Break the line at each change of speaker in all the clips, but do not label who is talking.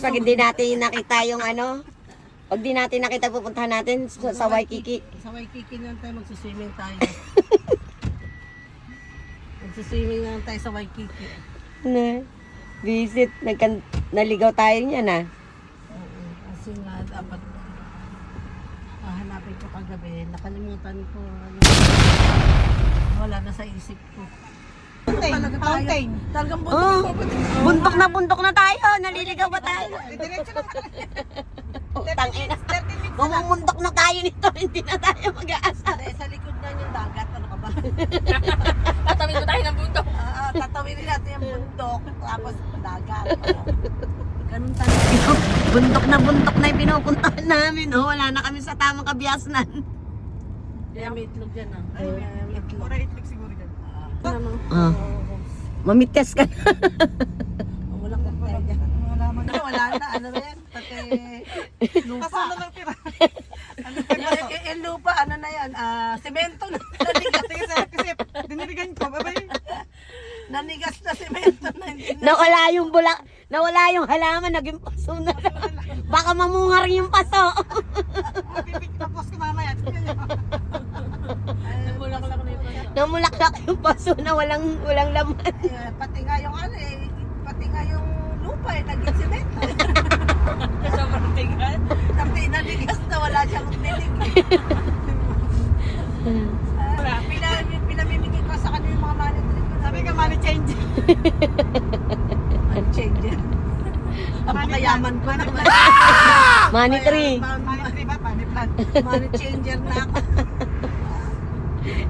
pag hindi natin nakita yung ano, pag di natin nakita pupuntahan natin sa Waikiki.
Sa Waikiki na tayo, magsiswimming tayo. Magsiswimming na tayo sa Waikiki.
Na, visit, naligaw tayo niyan ah.
Oo, kasi nga dapat hanapin ko kagabi. Nakalimutan ko. Wala na sa isip ko.
Fountain.
Talagang
Oh, bundok na tayo. Naliligaw ba tayo?
Diretso lang.
Utang ina.
30 minutes.
Mamumundok na tayo nito. Hindi na tayo mag-aasa.
Sa likod na yung dagat. Ano ka ba?
Tatawid ko tayo ng bundok.
Tatawin natin yung bundok. Tapos dagat. Ganun talaga.
Bundok na yung pinupuntahan namin. Oh, wala na kami sa tamang kabiasnan.
Kaya may itlog yan ah.
Ay,
May itlog.
Pura itlog siguro dyan.
Ah. Mamites ka na.
Wala kang tayo dyan.
Wala man.
Wala na. Ano na yan? Pati lupa.
Kaso na lang tira. Ano
Yung lupa, ano na yan? Semento na.
Sige sir, kasi dinirigan ko. Babay.
Nanigas na semento na. Hindi na.
Nawala yung halaman, naging paso na. Baka mamungar yung paso.
Tapos ko mamaya.
Bulaklak na yung
Namulaklak yung paso na walang laman.
pati nga yung ano eh. Pati nga yung lupa eh. Naging semento.
Sobrang tigas.
Tapos nanigas na wala siyang tinig. Pinamimigay ko sa kanya yung mga monetary ko.
Sabi ka money change.
Money changer. Ang pakayaman ko na.
Money tree.
Money tree ba? Money plant.
Money changer na ako.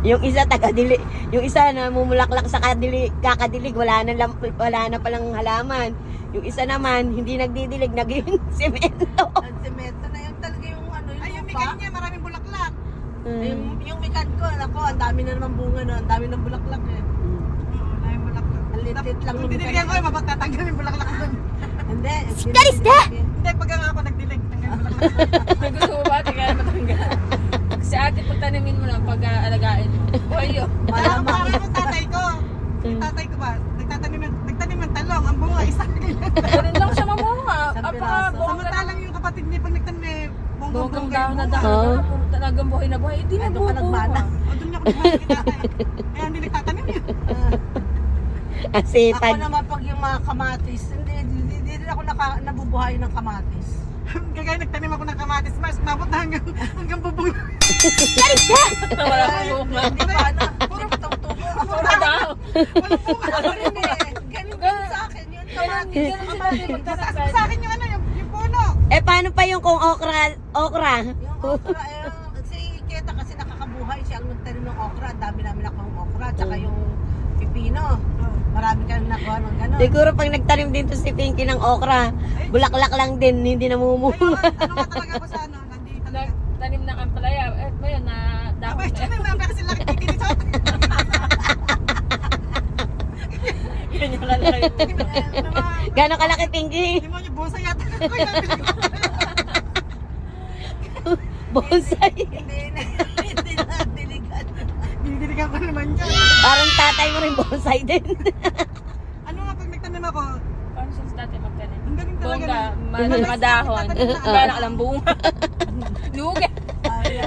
Yung isa taga-dili, yung isa na mumulaklak sa kakadilig, wala na palang halaman. Yung isa naman, hindi nagdidilig, naging semento.
Ang semento na yun talaga yung ano yung
Ay, yung
lupa.
mikan niya, maraming bulaklak.
Yung mikan ko, ako, ang dami na naman bunga no, ang dami ng bulaklak eh.
Oo, maraming bulaklak.
Ang litit lang
Kung
ng
dinirigan ko, mapagtatanggal yung bulaklak doon.
Hindi.
That is that!
Hindi, pag nga ako nagdilig, tanggal yung bulaklak.
Kung gusto mo ba, tingnan matanggal. Si ate, pagtanimin mo lang, pag-alagain mo. Buhay yun.
Parang
Malamang.
yung tatay ko. Yung tatay ko ba, nagtatanim ng talong, ang bunga isa.
Ganun lang siya mamunga.
Isang
Apaka
piraso.
bongga
Samantalang yung kapatid niya, pag nagtanim eh,
bonggang
bunga
daw na
yung
daw.
Oo.
Talagang buhay na buhay. Hindi na
Ay, doon ka nagmana.
O doon niya ako nagmahal kita tatay. Kaya hindi nagtatanim yun.
Kasi
Ako naman pag yung mga kamatis, hindi rin ako nabubuhay ng kamatis.
Kagaya nagtanim ako ng kamatis, mas mabot na hanggang bubong.
Wala kang bunga.
Hindi pa na. Puro tubo.
Puro daw.
Walang bunga.
Ano rin eh. Ganun sa akin yun. Kamatis.
Ganun sa atin.
Mataas sa akin yung ano, yung puno.
paano pa yung kung okra?
Yung okra, si Keta kasi nakakabuhay siya ang nagtanim ng okra. Ang dami namin nakuha ng okra. Tsaka yung pipino. Marami kang nakuha ng gano'n.
Siguro pag nagtanim din to si Pinky ng okra, bulaklak lang din, hindi
Ayun,
namumunga.
ano nga talaga ako sa ano, nandito talaga.
Tanim ng ampalaya. Eh, ba yun na
Abay,
dahon.
tiyan na, kasi laki dito.
Yun yung lalaki.
Gano'ng kalaki, Pinky?
Hindi mo yung bonsai yata.
Bonsai.
Hindi na diligan.
Dinidiligan ko naman dyan.
Parang tatay mo rin bonsai din.
Ano nga pag nagtanim ako,
Paano siya sa dati magtanim?
ang galing talaga.
Bongga, mga dahon. Wala ka lang bunga. Lugi.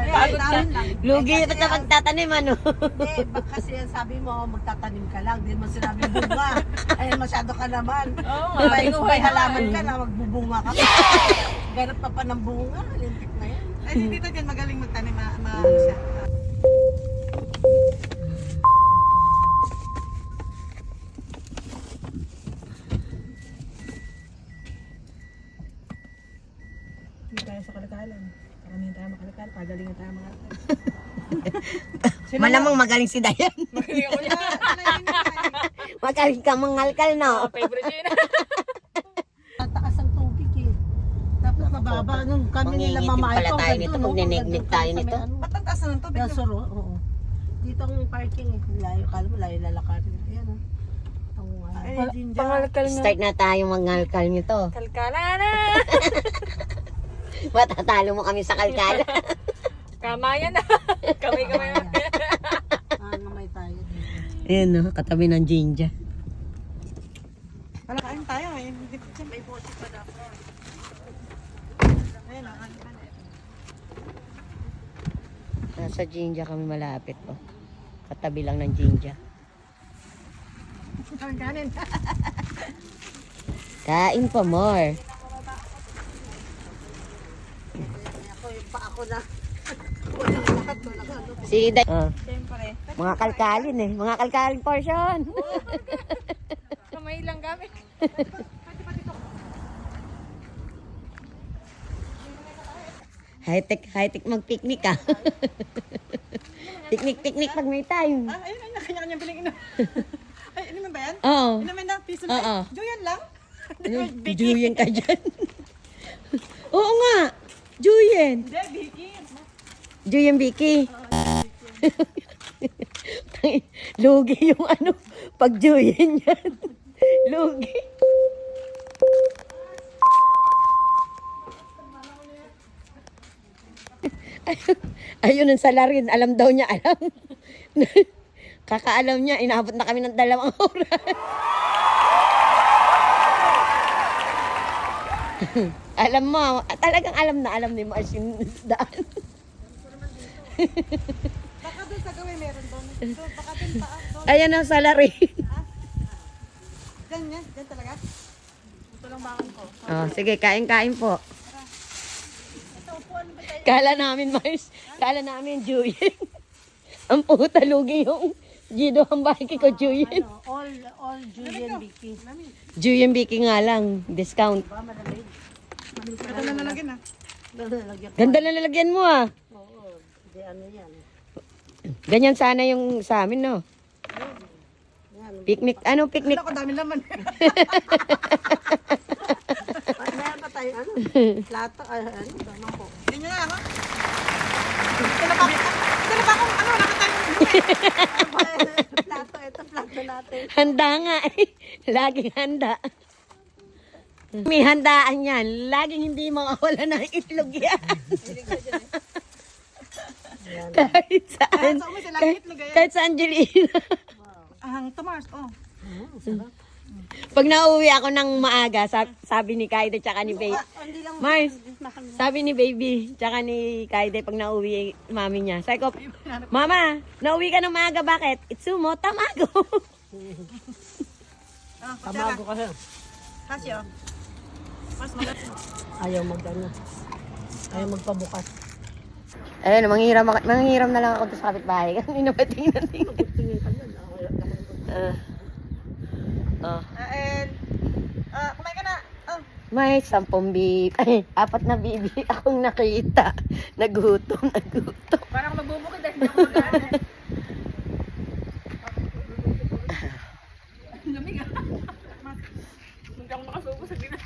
Pagod ka.
Lugi pa sa pagtatanim, ano?
Hindi, kasi sabi mo, magtatanim ka lang. Hindi mo sinabi bunga. Ay, masyado ka naman.
Oo nga.
May halaman ka na, magbubunga ka. Ganap pa ng bunga. Lintik na yan.
Ay, si Tito dyan magaling magtanim, ano siya. Hindi tayo sa kalakalan. Karamihan tayo makalakal, pagalingan tayo mga
Malamang magaling si Dayan.
Magaling ako niya.
Magaling ka mangalkal, no?
Favorite yun.
Tataas ang tubig eh. Dapat mababa. Nung kami nila
Mangingitim
mamahay
pala
ko.
tayo nito pag ninegnet tayo nito.
Ba't ang taas na ng tubig?
Dasoro, oo. Dito ang parking eh. Layo, kala mo layo lalakarin. Ayan oh. Ang
Ay, ginger.
Pangalkal nga.
Start na tayo mangalkal nito.
Kalkala na.
Matatalo mo kami sa kalkala.
Kamayan na. Kamay-kamay.
ngamay tayo.
Ayan, no? Katabi ng ginger.
Wala kain tayo eh. Hindi ko dyan.
May bote pa dapat.
Nasa Jinja kami malapit po. Katabi lang ng Jinja.
Kanin.
Kain pa more.
Ako na.
Si Day.
Siyempre.
Mga kalkalin eh. Mga kalkalin portion.
Kamay lang kami.
High-tech mag-picnic ah. Picnic pag may time.
Ayun, kanya-kanyang biling ino. Ay, ano man ba yan?
Oo.
Ano man na? Piso
Oo.
na? Juyan lang?
Juyen ka dyan. Oo nga. Juyen.
Hindi, Vicky.
Juyen Vicky. Lugi yung ano. Pag Juyen yan. Lugi. Ayun ang salarin. Alam daw niya. Alam. Kakaalam niya. Inabot na kami ng 2 oras. Alam mo, talagang alam na alam ni Mars yung daan.
Baka doon sa gawin meron doon. Doon, baka doon pa. Doon.
Ayan ang salary.
Diyan yan, diyan talaga. Ito lang bakal ko.
Oh, sige, kain-kain po. Kala namin, Mars. Kala namin, Juyen. Ang puta, lugi yung Gido ang baki ko, Juyen.
All Julian Vicky.
Juyen Vicky nga lang, discount.
Ito na nalagyan ah.
Lalagyan.
Ganda na nalagyan mo ah.
Oo. Di ano yan.
Ganyan sana yung sa amin, no? Picnic, ano picnic?
Ako dami laman.
Ay, meron pa tayo ano? Plato. Ay, ano? Tama po.
Hindi nyo nga ha? Ito na ba kung ano? Nakatayo.
Plato. Ito plato natin.
Handa nga eh. Laging handa. May handaan yan. Laging hindi mawawala ng itlog yan. Kahit saan.
Sa umi sila itlog eh.
Kahit sa Angelina.
Ahang Tomars. Oh.
Pag nauwi ako ng maaga, sabi ni Kaide tsaka ni Baby.
Hindi lang.
Mars, sabi ni Baby tsaka ni Kaide pag nauwi mami niya. Sabi ko, Mama, nauwi ka ng maaga, bakit? Itsumo, tamago.
Tamago kasi.
Kasyo. Mas magat.
Ayaw mag-ano. Ayaw magpabukas.
Ayun, manghiram na lang ako sa kapitbahay. Kanina ba tingnan?
Tingin ka nun.
Kumain ka na. Oh.
May 10 bibi. Ay, 4 na bibi akong nakita. Nagutom.
Parang magbubukid dahil hindi ako mag-ano. Lamig ah. Hindi ako makasubo sa gina.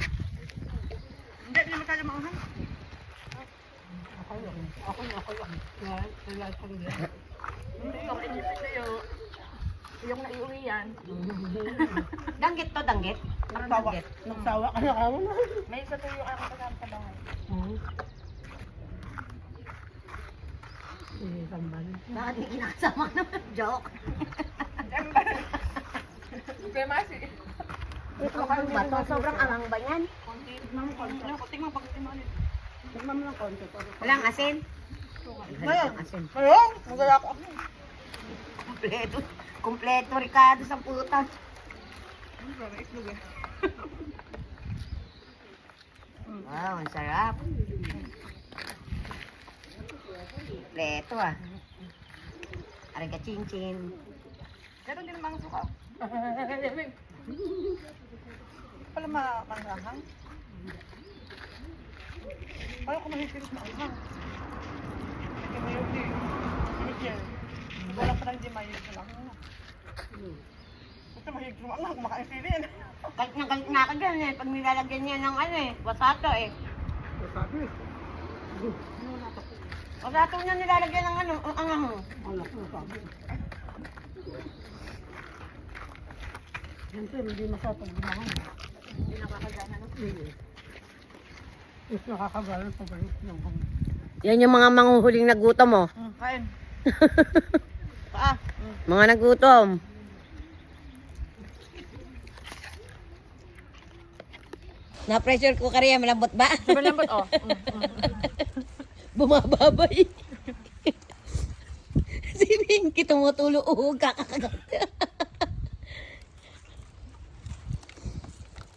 Hindi naman kaya maanghang.
Ako lang. Wala pang yan.
Hindi ako inisip sa'yo. Yung naiuwi yan.
Danggit to, danggit.
Nagsawa ka na kamo.
May isa tuyo ako kasama sa bahay.
Sambal.
Bakit di kinakasama naman? Joke.
Kaya masi.
Ito ba to? Sobrang angang ba yan?
Tignan mo ng konti.
Walang asin?
Ngayon.
Asin.
Ngayon. Magala ako.
Kompleto Ricardo sa puta.
Itlog eh.
Wow, ang sarap. Kompleto ah. Ariga chin-chin.
Meron din mga suka. Pala makanghang. Parang kung mahigpit na anghang. Hindi mayroon din. Wala pa lang hindi mahigpit na anghang. Basta mahigpit mo anghang, kumakain sili yan.
Kahit nga ka dyan eh. Pag nilalagyan niya ng ano eh. Wasato eh. Wasato niya nilalagyan ng ano. Ang angang.
Siyempre, hindi masapag gumahon.
Hindi nakakagana no?
Mas nakakagalan pa ba yung hangin?
Yan yung mga manghuhuling nagutom oh.
Kain. Paa.
Mga nagutom. Na-pressure ko kariya, malambot ba?
Sobrang lambot oh.
Bumababay. Pinky tumutulo. Kakakagat.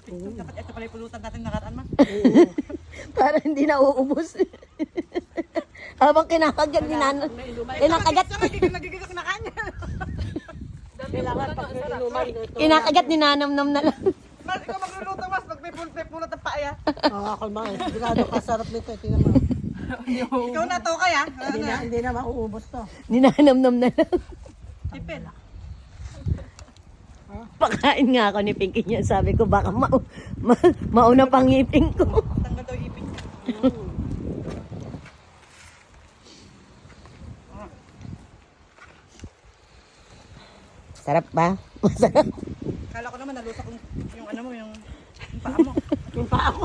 Dapat ito pala yung pulutan natin nakaraan, ma.
Para hindi na uubos. Habang kinakagat ni Nanay. Kinakagat.
Nagigigak na kanya.
Kailangan pag may inuman.
Kinakagat ni Nanamnam na lang.
Mas, ikaw magluluto, mas. Pag may pulot ng paaya.
Ako man. Sigurado kasarap nito. Tingnan mo.
Ikaw na to kaya.
Hindi na mauubos to.
Ninanamnam na lang.
Tipil.
Pakain nga ako ni Pinky niya. Sabi ko baka mauna pang ngipin ko.
Tanggal daw yung ipin.
Sarap ba? Masarap.
Kala ko naman nalusak yung ano mo, yung paa mo.
Yung paa ko.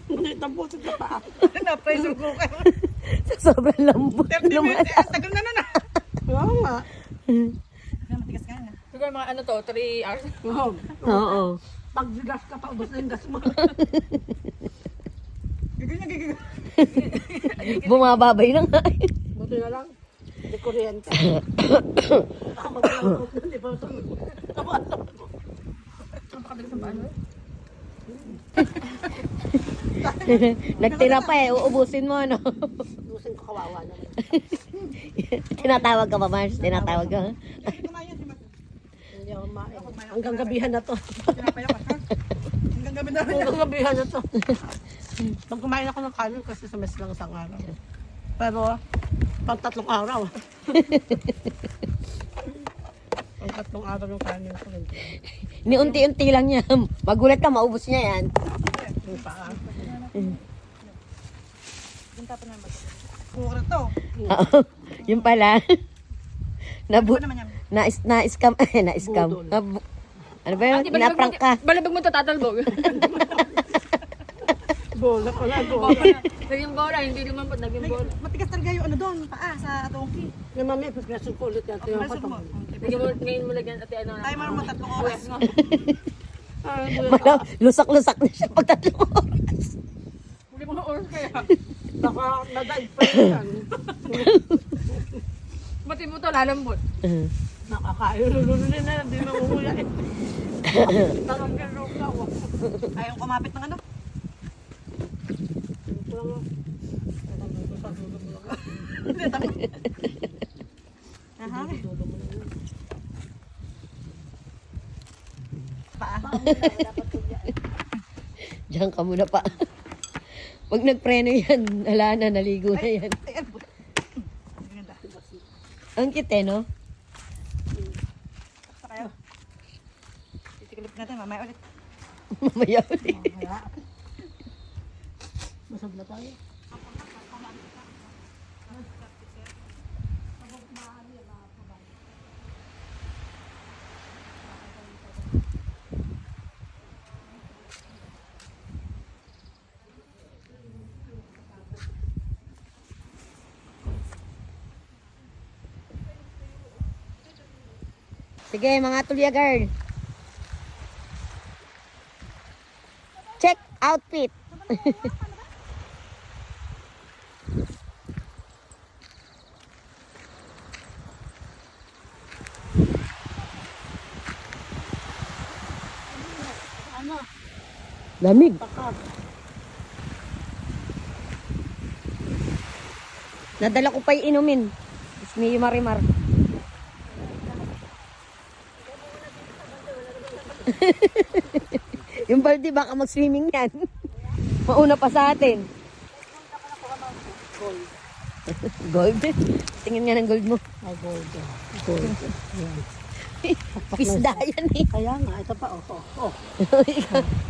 Hindi tampusin sa paa.
Na-pressure cooker.
Sa sobrang lambot.
30 minutes. Ang tagal na nun ah.
Oo nga.
Matigas ka na.
Siguro mga ano to, 3 hours.
Oo.
Oo.
Pag gas ka pa, ubos na yung gas mo.
Gigil na gigil.
Bumababay na nga.
Buti na lang. Hindi kuryente. Baka maglalakot na, di ba?
Ang pakabilis ng paano?
Nagtira pa eh. Uubusin mo, ano?
Lusin ko kawawa naman.
Tinatawag ka ba, Mars? Tinatawag ka?
Hindi ako hanggang gabihan na to.
Pinapaya ka ha? Hanggang gabi na rin.
Hanggang gabihan na to. Pag kumain ako ng kanin kasi sa mes lang isang araw. Pero pag 3 araw. Pag 3 araw yung kanin ko.
Ni unti-unti lang niya. Magulat ka, maubos niya yan.
Yung paa.
Kukura to.
Oo. Yung pala.
Ano naman yan?
Na-scam. Na-scam.
Budol.
Ano ba yun? Pinaprank ka.
Balabag mo to tatalbog.
Bola pala, bola.
Naging bola, hindi naman po naging bola.
Matigas talaga yung ano doon, paa sa donkey.
Yung mami, pag nasa kulit yan, tingnan ko
Presyo mo.
ito.
Ngayon mo lagyan at ano.
Timer mo 3 oras.
Lusak-lusak na siya pag 3 oras.
Hindi mo oras kaya.
Baka nadaig pa yan.
Mati mo to lalambot.
Nakakain. Lulunin na, hindi na umuya eh. Talagang lukaw.
Ayaw kumapit ng ano. Aha. Paa.
Diyan ka muna pa. Pag nagpreno yan, wala na, naligo na yan.
Ay, ano? Ganda.
Ang kite, no?
Basta kayo. Titikilip natin, mamaya ulit.
Mamaya ulit.
Masag na tayo.
Sige, mga tulya girl. Check outfit. Lamig. Nadala ko pa inumin. Ismi Marimar. Yung balde baka mag-swimming yan. Mauna pa sa atin. Gold. Tingin nga ng gold mo.
Ay, gold. Gold.
Pisda yan eh.
Kaya nga, ito pa. Oh.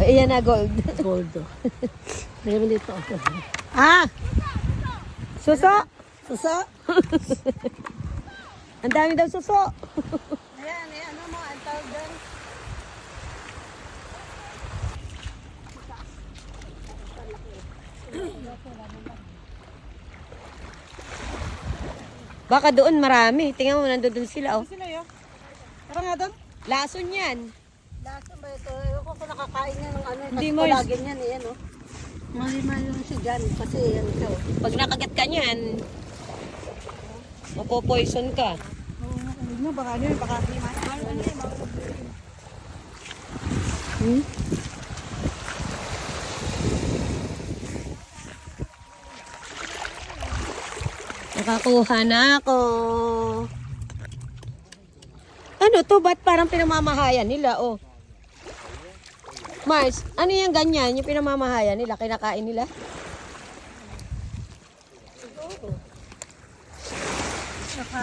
Ayan na gold.
Gold. Meron dito.
Ah! Suso!
Susa.
Ang dami daw suso.
Ayan, ano mo, ang tawag doon.
Baka doon marami. Tingnan mo, nandun sila oh.
Sino yun? Tara nga doon.
Lason yan.
Lasa ba ito? Ewan ko kung nakakain niya ng ano.
Hindi
Kasi
mo-
palagi niyan eh, ano. Mali-mali lang siya dyan. Kasi yan siya.
Pag nakagat ka niyan, Mapopoison ka.
Huwag mo, baka ano yun, baka
Hmm? Nakakuha na ako. Ano to? Ba't parang pinamamahayan nila? Oh. Mars, ano yung ganyan? Yung pinamamahayan nila? Kinakain nila?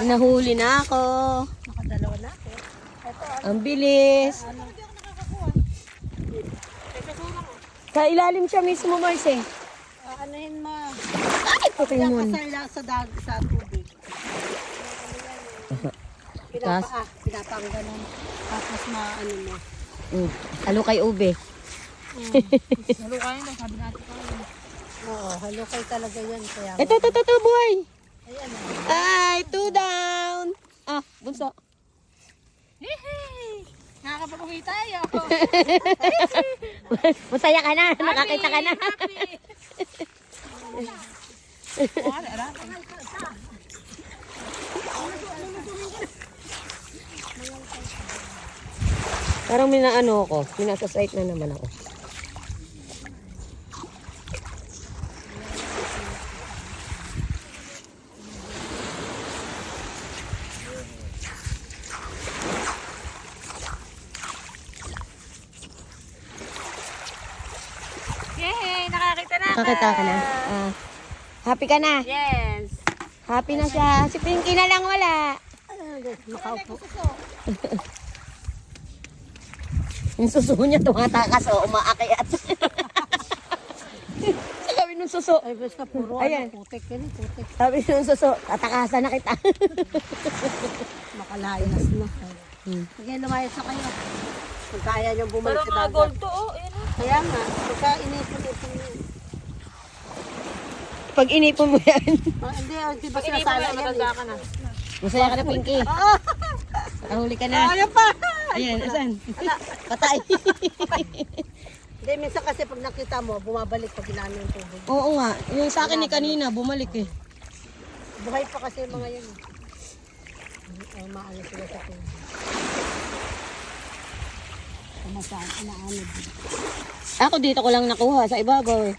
Nahuli na ako.
Nakadalawa na ako.
Ang bilis. Sa ilalim siya mismo, Mars eh.
Anuhin mo.
Ay, Pokemon.
Sa tubig. Pinapanggalan. Tapos maano mo.
Halo kay ube.
Lalo kayo daw, sabi natin kayo.
Oo, halukay talaga yan. Kaya
Ito, buhay.
ayan o.
Ay, 2 down. Ah, bunso.
Hihi! Nakakapag-uwi tayo.
Masaya ka na, nakakita ka na. Parang minaano ako, minasasite na naman ako.
Yay! Nakakita na.
Nakakita ka na. Ah, happy ka na.
Yes.
Happy na siya. Si Pinky na lang wala.
Makaupo.
Yung suso niya tumatakas o umaakyat. Sabi nung suso.
Ay, basta puro
Ayan.
putik yan. Putik.
Sabi nung suso, tatakasan na kita.
Makalayas na. Sige, lumayas na kayo. Kung kaya nyo bumalik
Parang
sa
mga
dagat.
gold to, oh. Ayan oh.
Kaya nga, pagka inipon-ipon nyo.
Pag inipon mo yan,
Hindi, di ba
Pag inipon mo
sinasala
yan,
yan
matanda
eh.
ka na.
masaya ka na, Pinky. Nakahuli ka na.
Ayan pa!
Ayan, asan? Patay.
Hindi, minsan kasi pag nakita mo, bumabalik pag ginano yung tubig.
Oo nga. Yung sa akin ni kanina, bumalik eh.
Buhay pa kasi yung mga yan. Ay, maano sila sa tubig. Kumasaan, inaanod.
Ako dito ko lang nakuha sa ibabaw eh.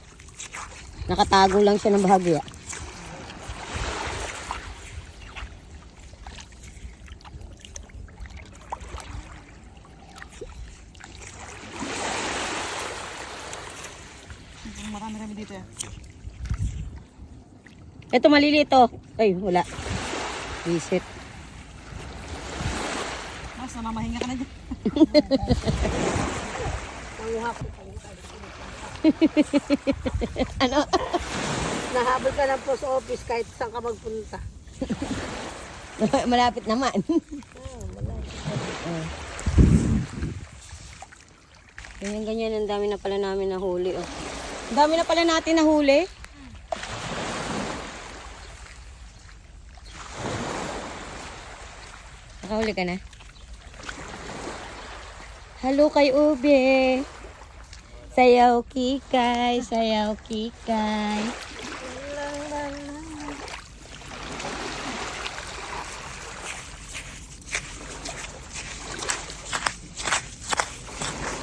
Nakatago lang siya ng bahagya.
marami dito eh.
Ito maliliit oh. Ay, wala. Visit.
Mas, namamahinga ka na dyan.
Nanguha ko.
Ano?
Nahabol ka ng post office kahit saan ka magpunta.
Malapit naman. Ganyan-ganyan, ang dami na pala namin nahuli. Oh. Ang dami na pala natin nahuli. Nakahuli ka na? Hello kay Ube. Sayaw kikay, sayaw kikay.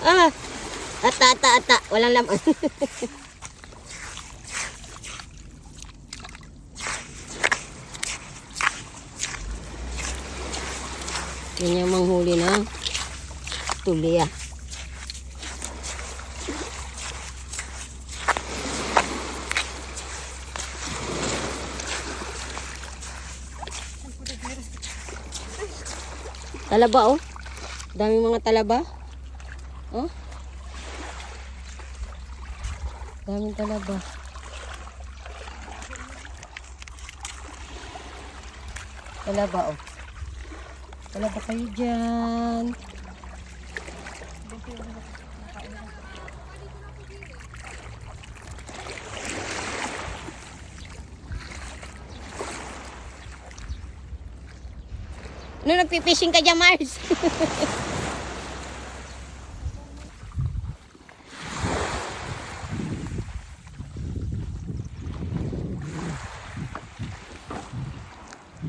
Ah! Ata. Walang laman. Yan yung manghuli ng tulia. Talaba oh. Daming mga talaba. Oh. Daming talaba. Talaba oh. Talaba kayo dyan. Ano, nagpipishing ka dyan, Mars?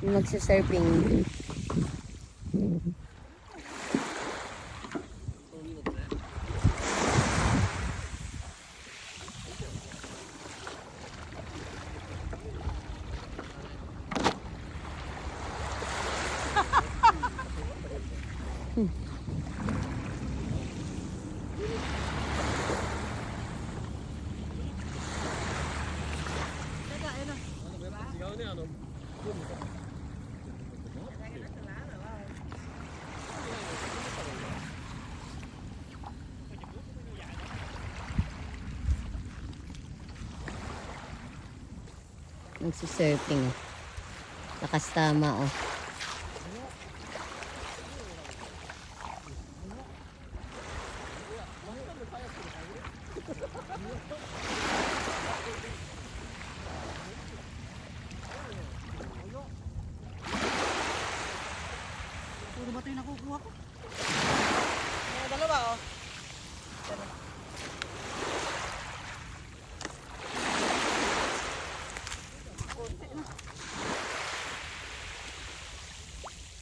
Yung magsa-surfing. Magsa-surfing. Lakas tama oh.
Puro ba ito yung nakukuha ko?
Dalawa oh.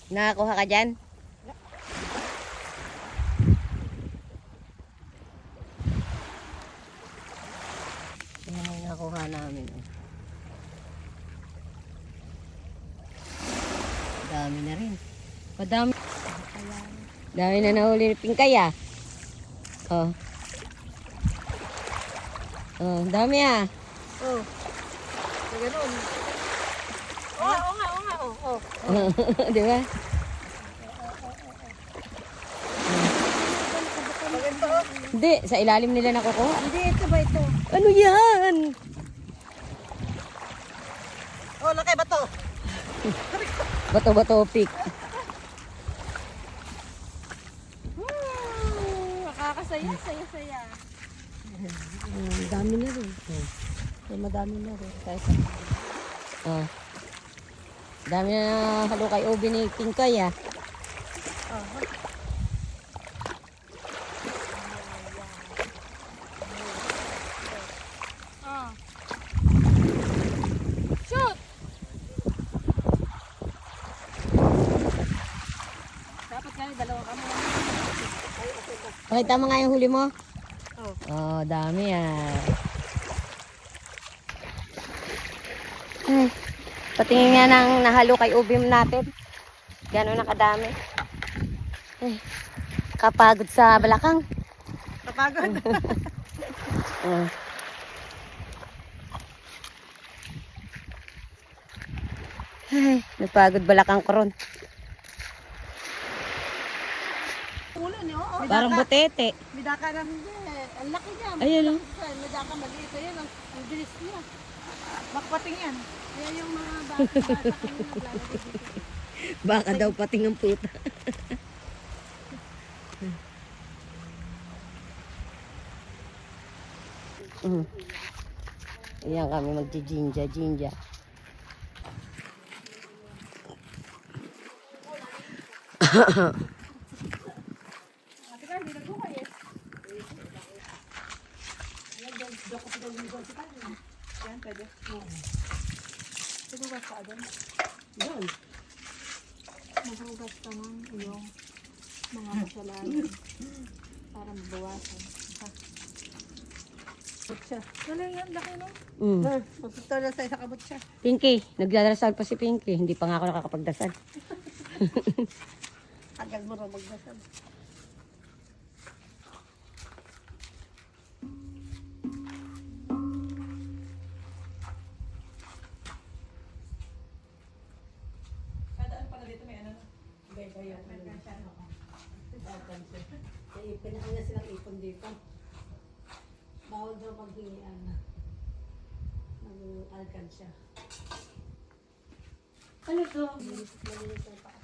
Nakakuha ka dyan? Yan yung nakuha namin. Oh. Dami na rin. Padami. Dami na nahuli ni Pinkay ah. Oh. Oh, dami ah.
Oh. So, ganun. Oo nga. Oh.
Di ba?
Maganda oh.
Hindi, sa ilalim nila nakukuha.
Hindi, ito ba ito?
Ano yan?
Oh, laki ba to?
Bato-bato pick.
Nakakasaya, saya-saya.
Dami na rin.
Madami na rin.
Oh. Dami na halo kay Obi ni Pinkay ah.
Ah. Shoot! Dapat kami dalawa kami.
Pakita mo nga yung huli mo.
Oh.
Oh, dami ah. Ay, patingin nga ng nahalo kay Obi natin. Gano'n nakadami. Ay, kapagod sa balakang.
Kapagod.
Oh. Ay, napagod balakang ko ron.
Ulo niyo. Oh.
Parang butete.
Midaka na hindi. Ang laki niya.
Ayun oh.
Midaka maliit. Ayun ang bilis niya. Bakpating yan. Kaya yung mga bata kanina naglalagay dito.
Baka daw pating ang puta. Ayan kami magji-jinja.
Yan, pwede. Sinugas ka doon.
Doon.
Mahugas ka ng iyong mga kasalanan para mabawasan.
Siya.
Wala yan, laki no?
Magpunta na sa isang kabot siya.
Pinky, nagdarasal pa si Pinky. Hindi pa nga ako nakakapagdasal.
Tagal mo rin magdasal. Pinaka na silang ipon dito. Bawal daw maghingian. Mag-alkansya.
Ano to?
Malinis ang paa.